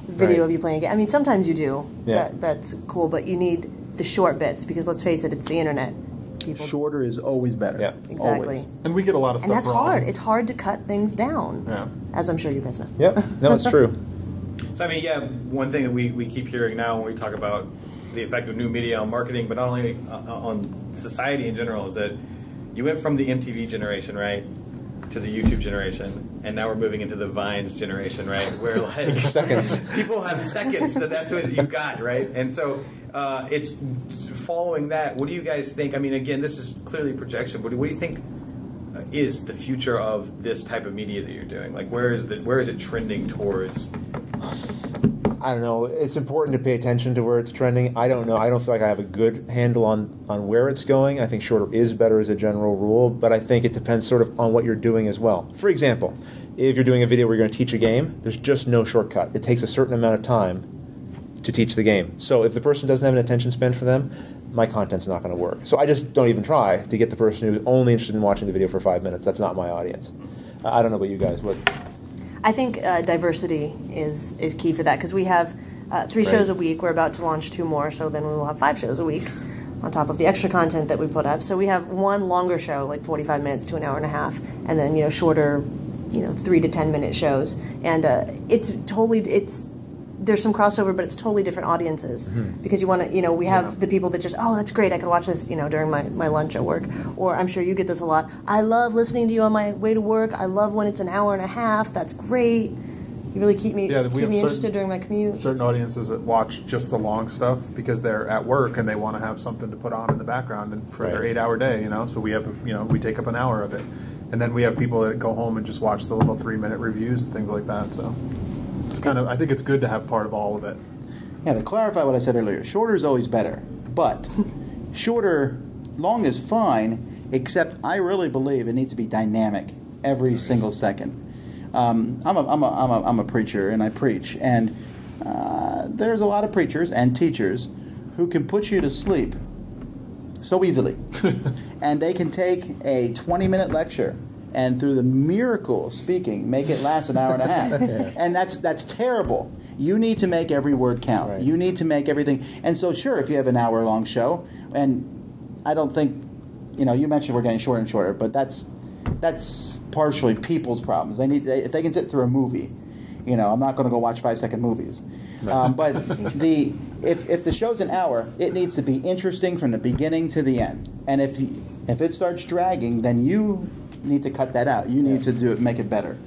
video of you playing a game. I mean, sometimes you do. Yeah. That's cool, but you need the short bits, because let's face it, it's the internet. People. Shorter is always better. Yeah, exactly. Always. And we get a lot of stuff and that's wrong. hard. It's hard to cut things down. Yeah. As I'm sure you guys know. Yep. No, it's true. So, I mean, yeah, one thing that we keep hearing now when we talk about the effect of new media on marketing, but not only on society in general, is that you went from the MTV generation, right, to the YouTube generation, and now we're moving into the Vines generation, right, where, like, Seconds. people have seconds that's what you got, right? And so it's following that. What do you guys think? I mean, again, this is clearly projection, but what do you think is the future of this type of media that you're doing? Like, where is it trending towards? I don't know. It's important to pay attention to where it's trending. I don't know. I don't feel like I have a good handle on where it's going. I think shorter is better as a general rule, but I think it depends sort of on what you're doing as well. For example, if you're doing a video where you're going to teach a game, there's just no shortcut. It takes a certain amount of time to teach the game. So if the person doesn't have an attention span for them, my content's not going to work. So I just don't even try to get the person who's only interested in watching the video for 5 minutes. That's not my audience. I don't know about you guys. What? I think diversity is key for that, because we have 3 shows a week. We're about to launch 2 more, so then we will have 5 shows a week on top of the extra content that we put up. So we have one longer show, like 45 minutes to an hour and a half, and then shorter, 3 to 10 minute shows. And there's some crossover, but it's totally different audiences, because you want to, we have the people that just, oh, that's great, I can watch this, during my lunch at work. Or I'm sure you get this a lot. I love listening to you on my way to work. I love when it's an hour and a half. That's great. You really keep me interested during my commute. Certain audiences that watch just the long stuff because they're at work and they want to have something to put on in the background and for their 8-hour day, So we have, we take up an hour of it. And then we have people that go home and just watch the little 3-minute reviews and things like that, so... I think it's good to have part of all of it. Yeah, to clarify what I said earlier, shorter is always better. But long is fine, except I really believe it needs to be dynamic every single second. I'm a preacher, and I preach, and there's a lot of preachers and teachers who can put you to sleep so easily. And they can take a 20-minute lecture and through the miracle of speaking, make it last an hour and a half. And that's terrible. You need to make every word count. Right. You need to make everything. And so, sure, if you have an hour-long show, and I don't think, you mentioned we're getting shorter and shorter, but that's partially people's problems. If they can sit through a movie, I'm not going to go watch 5-second movies. But if the show's an hour, it needs to be interesting from the beginning to the end. And if it starts dragging, then you need to cut that out. You need to make it better.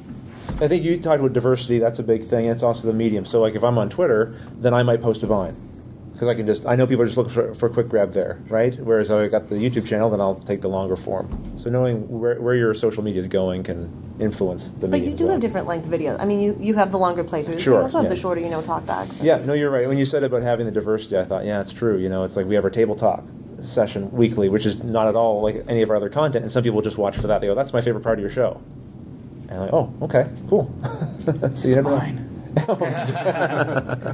I think you talked about diversity. That's a big thing. It's also the medium. So, like, if I'm on Twitter, then I might post a Vine, because I know people are just looking for a quick grab there, right? Whereas if I got the YouTube channel, then I'll take the longer form. So knowing where your social media is going can influence the medium. But you do have different length videos. I mean, you have the longer playthroughs. Sure. You also have the shorter, talkbacks. Yeah, no, you're right. When you said about having the diversity, I thought, yeah, it's true. It's like we have our table talk session weekly, which is not at all like any of our other content, and some people just watch for that. They go, that's my favorite part of your show. And I'm like, oh, okay, cool. So you never know. And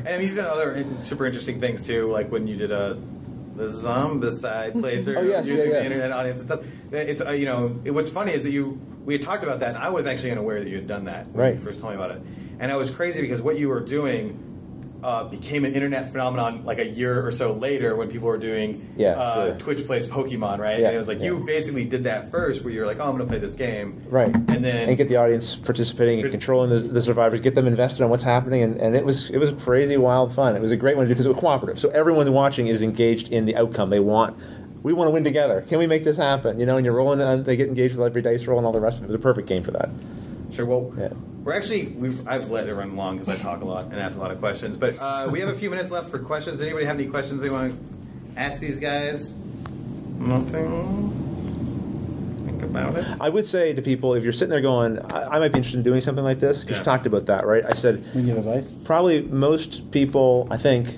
I mean, you've done other super interesting things too, like when you did the Zombicide playthrough using the internet audience and stuff. It's what's funny is that we had talked about that, and I was actually unaware that you had done that when you first told me about it. And it was crazy because what you were doing became an internet phenomenon like a year or so later when people were doing Twitch Plays Pokemon, right? And it was like you basically did that first, where you're like, oh, I'm going to play this game, right? And get the audience participating and controlling the survivors, get them invested on what's happening, and it was crazy, wild fun. It was a great one because it was cooperative. So everyone watching is engaged in the outcome. We want to win together. Can we make this happen? And you're rolling, and they get engaged with every dice roll and all the rest of it. It was a perfect game for that. Sure. Well, we're actually I've let it run long because I talk a lot and ask a lot of questions. But we have a few minutes left for questions. Anybody have any questions they want to ask these guys? Nothing. Think about it. I would say to people, if you're sitting there going, I might be interested in doing something like this, because you talked about that, right? I said, We give advice? probably most people, I think,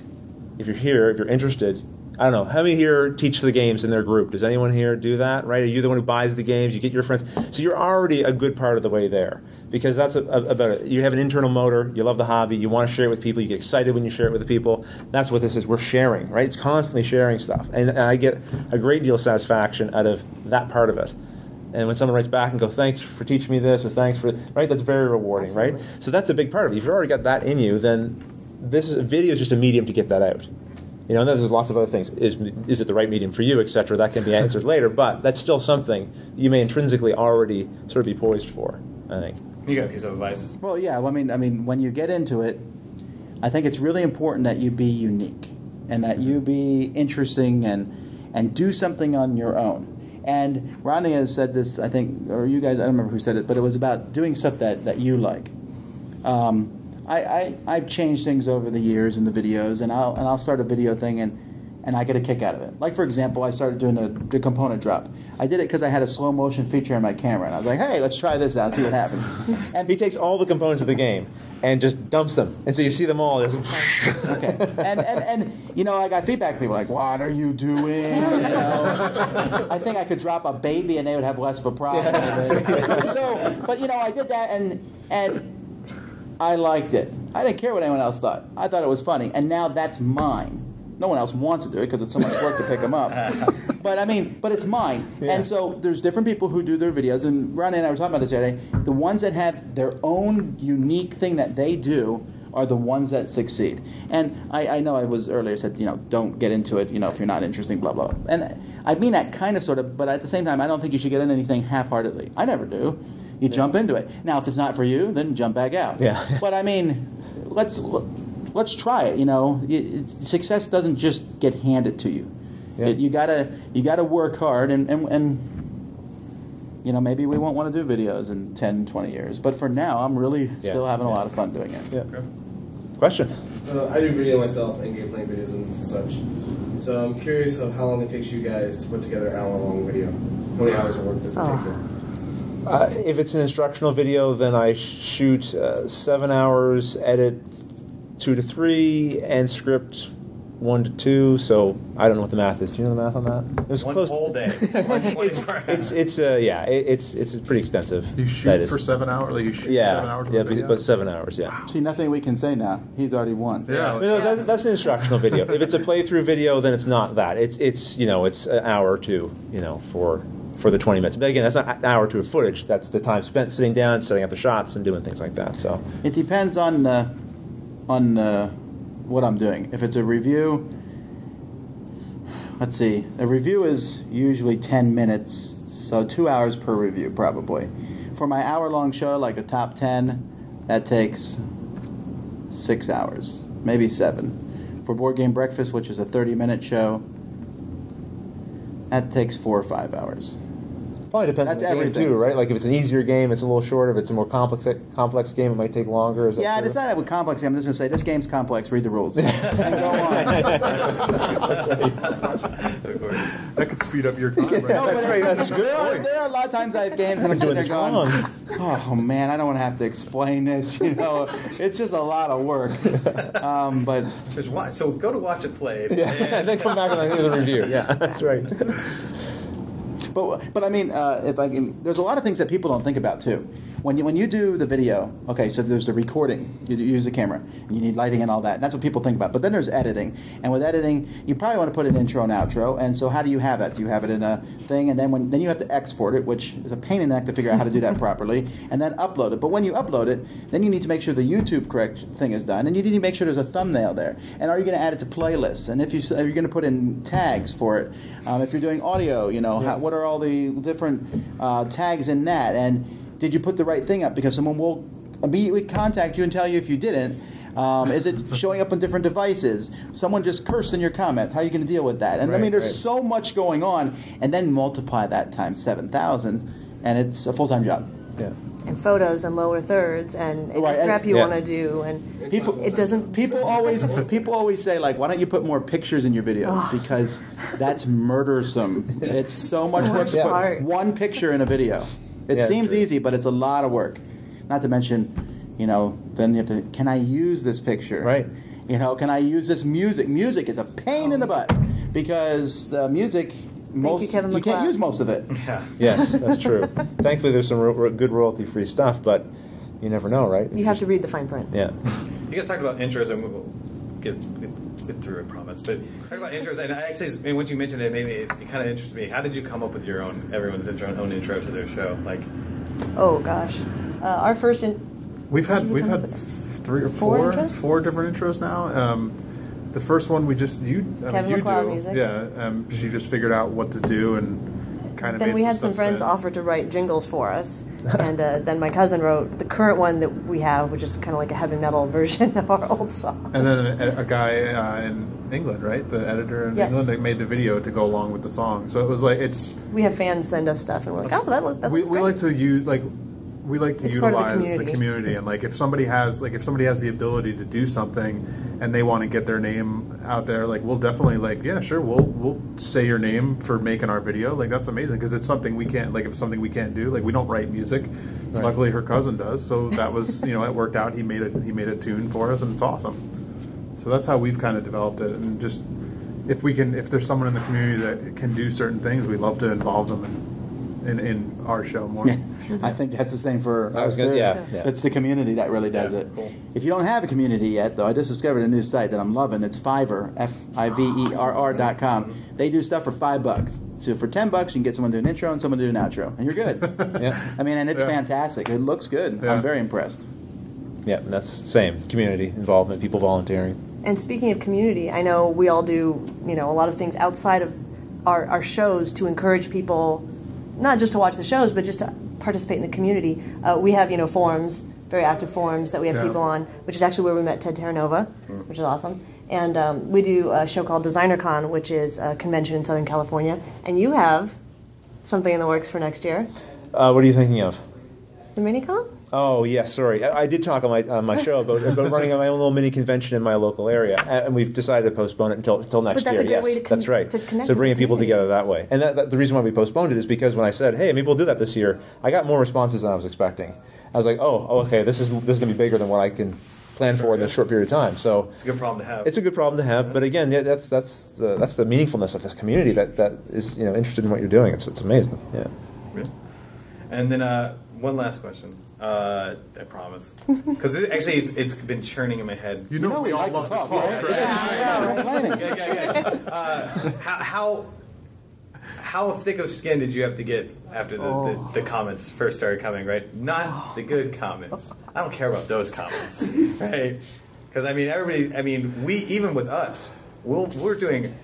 if you're here, if you're interested, I don't know, how many here teach the games in their group? Does anyone here do that, right? Are you the one who buys the games? You get your friends? So you're already a good part of the way there, because that's about it. You have an internal motor, you love the hobby, you want to share it with people, you get excited when you share it with the people. That's what this is. We're sharing, right? It's constantly sharing stuff. And I get a great deal of satisfaction out of that part of it. And when someone writes back and goes, thanks for teaching me this, or thanks for, right, that's very rewarding, Absolutely. right? So that's a big part of it. If you've already got that in you, then video is just a medium to get that out. You know, and then there's lots of other things. Is it the right medium for you, et cetera? That can be answered later, but that's still something you may intrinsically already sort of be poised for, I think. You got a piece of advice? Well, yeah. Well, I mean, when you get into it, I think it's really important that you be unique and that you be interesting and do something on your own. And Rodney has said this, I think, or you guys, I don't remember who said it, but it was about doing stuff that you like. I've changed things over the years in the videos, and I'll start a video thing and I get a kick out of it. Like, for example, I started doing the component drop. I did it because I had a slow motion feature on my camera, and I was like, hey, let's try this out and see what happens. And he takes all the components of the game and just dumps them, and so you see them all. Okay, and you know, I got feedback. People like, what are you doing? You know, I think I could drop a baby and they would have less of a problem. Yeah, so, but you know, I did that and I liked it. I didn't care what anyone else thought. I thought it was funny, and now that's mine. No one else wants to do it because it's so much work to pick them up. But I mean, but it's mine. Yeah. And so there's different people who do their videos, and Ronnie and I were talking about this the other day. The ones that have their own unique thing that they do are the ones that succeed. And I know I was earlier said, you know, don't get into it, you know, if you're not interesting, blah, blah. And I mean that kind of sort of, but at the same time, I don't think you should get into anything half-heartedly. I never do. You jump into it. Now, if it's not for you, then jump back out. Yeah. But I mean, let's try it. You know, success doesn't just get handed to you. Yeah. You gotta work hard, and you know, maybe we won't want to do videos in 10, 20 years. But for now, I'm really still having a lot of fun doing it. Yeah. Okay. Question? So I do video myself and game playing videos and such. So I'm curious of how long it takes you guys to put together an hour-long video. How many hours of work does it take you? If it's an instructional video, then I shoot 7 hours, edit 2 to 3, and script 1 to 2. So I don't know what the math is. Do you know the math on that? It was one close. Whole day. It's pretty extensive. You shoot for 7 hours. Like you shoot 7 hours. Yeah, but 7 hours. Yeah. See, nothing we can say now. He's already won. Yeah. No, that's an instructional video. If it's a playthrough video, then it's not that. It's you know, it's an hour or two, you know, for the 20 minutes. But again, that's not an hour or two of footage. That's the time spent sitting down, setting up the shots, and doing things like that. So it depends on what I'm doing. If it's a review, let's see. A review is usually 10 minutes, so 2 hours per review probably. For my hour-long show, like a top 10, that takes 6 hours, maybe 7. For Board Game Breakfast, which is a 30-minute show, that takes 4 or 5 hours. Probably depends on the game too, right? Like if it's an easier game, it's a little shorter. If it's a more complex game, it might take longer. Is that true? It's not a complex game. I'm just going to say, this game's complex. Read the rules. And go on. That could speed up your time, right? No, that's right. That's good. There are a lot of times I have games and I'm sitting there going, oh man, I don't want to have to explain this. You know, it's just a lot of work. But so go to Watch It Played. Yeah, and then come back and do the review. Yeah, that's right. But I mean, if I can, there's a lot of things that people don't think about too. When you do the video, okay, so there's the recording. You use the camera, and you need lighting and all that. And that's what people think about. But then there's editing, and with editing, you probably want to put an intro and outro. And so, how do you have that? Do you have it in a thing, and then you have to export it, which is a pain in the neck to figure out how to do that properly, and then upload it. But when you upload it, then you need to make sure the YouTube correct thing is done, and you need to make sure there's a thumbnail there. And are you going to add it to playlists? And if you're going to put in tags for it, if you're doing audio, you know, what are all the different tags in that? And did you put the right thing up? Because someone will immediately contact you and tell you if you didn't. Is it showing up on different devices? Someone just cursed in your comments. How are you going to deal with that? And I mean, there's so much going on. And then multiply that times 7,000, and it's a full-time job. Yeah. and photos and lower thirds and Right, and- crap you Yeah. want to do, and People- it doesn't. People always say, like, why don't you put more pictures in your video? Because that's murdersome. It's so much work to hard. put one picture in a video. It Yeah, seems true. easy, but it's a lot of work. Not to mention, then you have to, can I use this picture? Right. Can I use this music? Music is a pain in the butt because the music, you, Kevin you can't MacLeod. use most of it. Yeah. Yes, that's true. Thankfully, there's some good royalty-free stuff, but you never know, right? You have to read the fine print. Yeah. You guys talked about intros, and we'll get through it, I promise. But talk about intros, and I actually, once you mentioned it, maybe it kind of interests me. How did you come up with your everyone's own intro to their show? Like, Oh gosh, our first. We've had three or Four intros? four different intros now. The first one we just Kevin you MacLeod do. music. Yeah, she just figured out what to do and kind of. Then made we had some stuff friends fit. offer to write jingles for us, and then my cousin wrote the current one that we have, which is kind of like a heavy metal version of our old song. And then a guy in England, right? The editor in Yes. England, they made the video to go along with the song. So it was like We have fans send us stuff, and we're like, oh, that looks we great. like to use we like to It's part of the utilize the community. community, and if somebody has the ability to do something and they want to get their name out there, we'll definitely yeah, sure, we'll say your name for making our video. That's amazing because it's something we can't if it's something we can't do. We don't write music. Right. Luckily her cousin does, so that was it worked out. He made a tune for us, and it's awesome. So that's how we've kind of developed it, and just if there's someone in the community that can do certain things, we'd love to involve them in our show more. Yeah, I think that's the same for I was us, gonna- too. yeah. It's the community that really does Yeah, it. cool. If you don't have a community yet, though, I just discovered a new site that I'm loving. It's Fiverr, Fiverr.com. They do stuff for $5. So for $10, you can get someone to do an intro and someone to do an outro, and you're good. Yeah. And it's Yeah. fantastic. It looks good. Yeah. I'm very impressed. Yeah, and that's the same. Community involvement, people volunteering. And speaking of community, I know we all do, a lot of things outside of our shows to encourage people, not just to watch the shows, but just to participate in the community. We have, forums, very active forums that we have Yeah. people on, which is actually where we met Ted Terranova, which is awesome. And we do a show called CMONcon, which is a convention in Southern California. And you have something in the works for next year. What are you thinking of? The Minicon? Oh, yeah, sorry. I did talk on my show about running my own little mini convention in my local area, and we've decided to postpone it until next But that's year. a great way to that's right. to connect So with bringing the people community. together that way. And the reason why we postponed it is because when I said, hey, maybe we'll do that this year, I got more responses than I was expecting. I was like, oh, okay, this is going to be bigger than what I can plan for in a short period of time. So it's a good problem to have. it's a good problem to have, but again, yeah, that's the meaningfulness of this community that is interested in what you're doing. It's amazing. Yeah. Yeah. And then one last question. I promise, because actually it's been churning in my head. We all like love to talk, right? right? Yeah, complaining. How thick of skin did you have to get after the comments first started coming? Right, not the good comments. I don't care about those comments, right? Because everybody. We even with us, we're doing.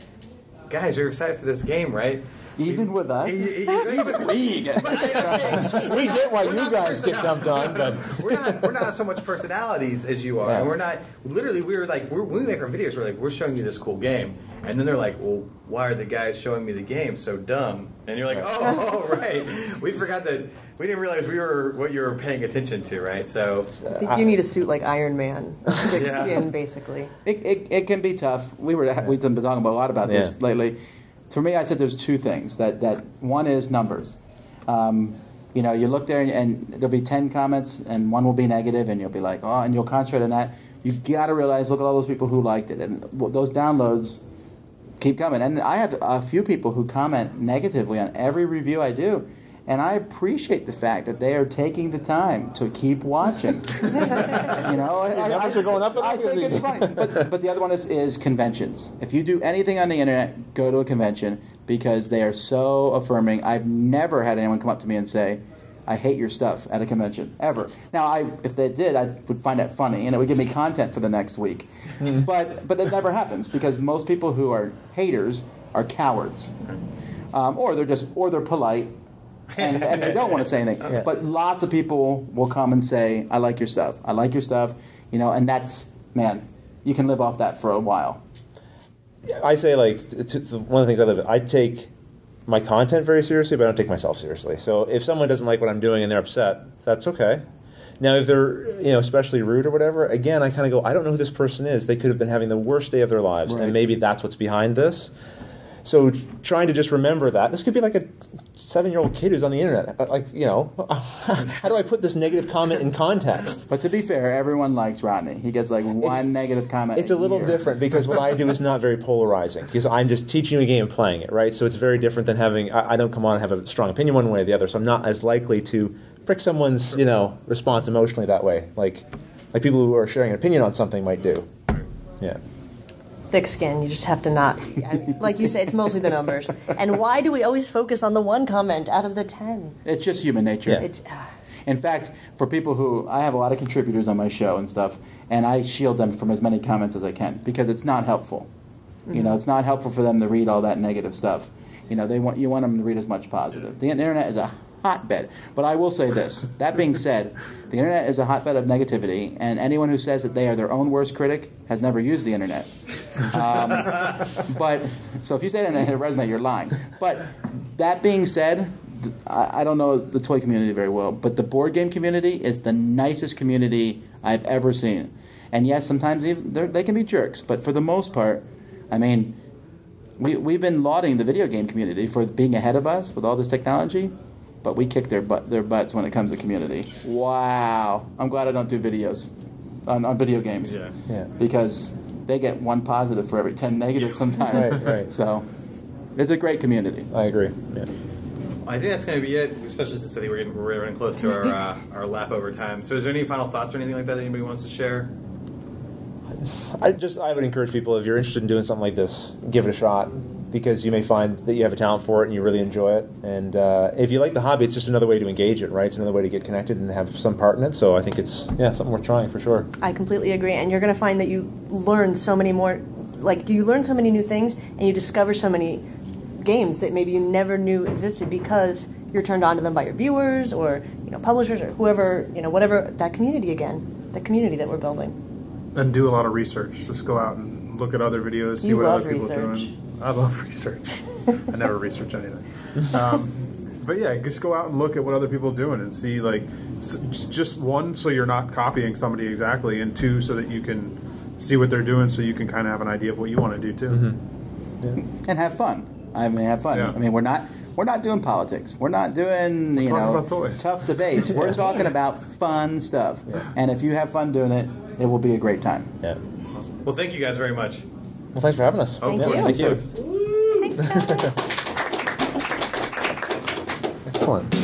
Guys, you're excited for this game, right? Even with us? Even we get. We get why you guys get dumped on, but we're not so much personalities as you are, Yeah. and we're not. Literally, when we make our videos, we're showing you this cool game, and then they're like, "Well, why are the guys showing me the game so dumb?" And you're like, "Oh, right, we forgot that. We didn't realize we were what you were paying attention to, right?" So, I think you need a suit like Iron Man, thick Yeah. skin, basically. It can be tough. We've been talking a lot about this Yeah. lately. For me, I said there's two things. That one is numbers. You look there and there'll be 10 comments and one will be negative, and you'll be like, oh, and you'll concentrate on that. You got to realize, look at all those people who liked it, and those downloads keep coming. And I have a few people who comment negatively on every review I do. And I appreciate the fact that they are taking the time to keep watching. numbers are going up. I think it's funny. But the other one is conventions. If you do anything on the internet, go to a convention because they are so affirming. I've never had anyone come up to me and say, I hate your stuff at a convention, ever. Now, if they did, I would find that funny, and it would give me content for the next week. But it never happens because most people who are haters are cowards. Or they're polite. And they don't want to say anything. Yeah. But lots of people will come and say, I like your stuff. I like your stuff. And that's, man, you can live off that for a while. I say, one of the things I live with, I take my content very seriously, but I don't take myself seriously. So if someone doesn't like what I'm doing and they're upset, that's okay. Now, if they're, especially rude or whatever, again, I kind of go, I don't know who this person is. They could have been having the worst day of their lives, and maybe that's what's behind this. So trying to just remember that. This could be like a 7-year-old kid who's on the internet. How do I put this negative comment in context? But to be fair, everyone likes Rodney. He gets like one negative comment. It's a little different because what I do is not very polarizing because I'm just teaching you a game and playing it, right? So it's very different than having, I don't come on and have a strong opinion one way or the other, so I'm not as likely to prick someone's, response emotionally that way, like people who are sharing an opinion on something might do. Yeah. Thick skin, you just have to not. Like you say, it's mostly the numbers. And why do we always focus on the one comment out of the 10? It's just human nature. Yeah. In fact, for people who, I have a lot of contributors on my show and stuff, and I shield them from as many comments as I can because it's not helpful. Mm-hmm. It's not helpful for them to read all that negative stuff. You want them to read as much positive. The internet is a hotbed. But I will say this. That being said, the internet is a hotbed of negativity, and anyone who says that they are their own worst critic has never used the internet. But so if you say that in a resume, you're lying. But that being said, I don't know the toy community very well, but the board game community is the nicest community I've ever seen. And yes, sometimes they can be jerks, but for the most part, I mean, we've been lauding the video game community for being ahead of us with all this technology, but we kick their butts when it comes to community. Wow. I'm glad I don't do videos on video games. Yeah. Because they get one positive for every 10 negatives sometimes. Right. So it's a great community. I agree. Yeah. I think that's going to be it, especially since I think we're running close to our lap over time. So is there any final thoughts or anything like that anybody wants to share? I would encourage people, if you're interested in doing something like this, give it a shot, because you may find that you have a talent for it and you really enjoy it. And if you like the hobby, it's just another way to engage it, right? It's another way to get connected and have some part in it. So I think it's something worth trying for sure. I completely agree. And you're going to find that you learn so many more, you learn so many new things, and you discover so many games that maybe you never knew existed because you're turned on to them by your viewers or publishers or whoever, whatever, that community that we're building. And do a lot of research. Just go out and look at other videos, see what other people are doing. I love research. I never research anything. But yeah, just go out and look at what other people are doing and see, just one, so you're not copying somebody exactly, and two, so that you can see what they're doing, so you can kind of have an idea of what you want to do too. Mm-hmm. Yeah. And have fun. Have fun. Yeah. I mean, we're not doing politics. We're not doing about toys. Tough debates. We're talking about fun stuff. Yeah. And if you have fun doing it, it will be a great time. Yeah. Awesome. Well, thank you guys very much. Well, thanks for having us. Thank you. Thank you. Thanks, guys. Excellent.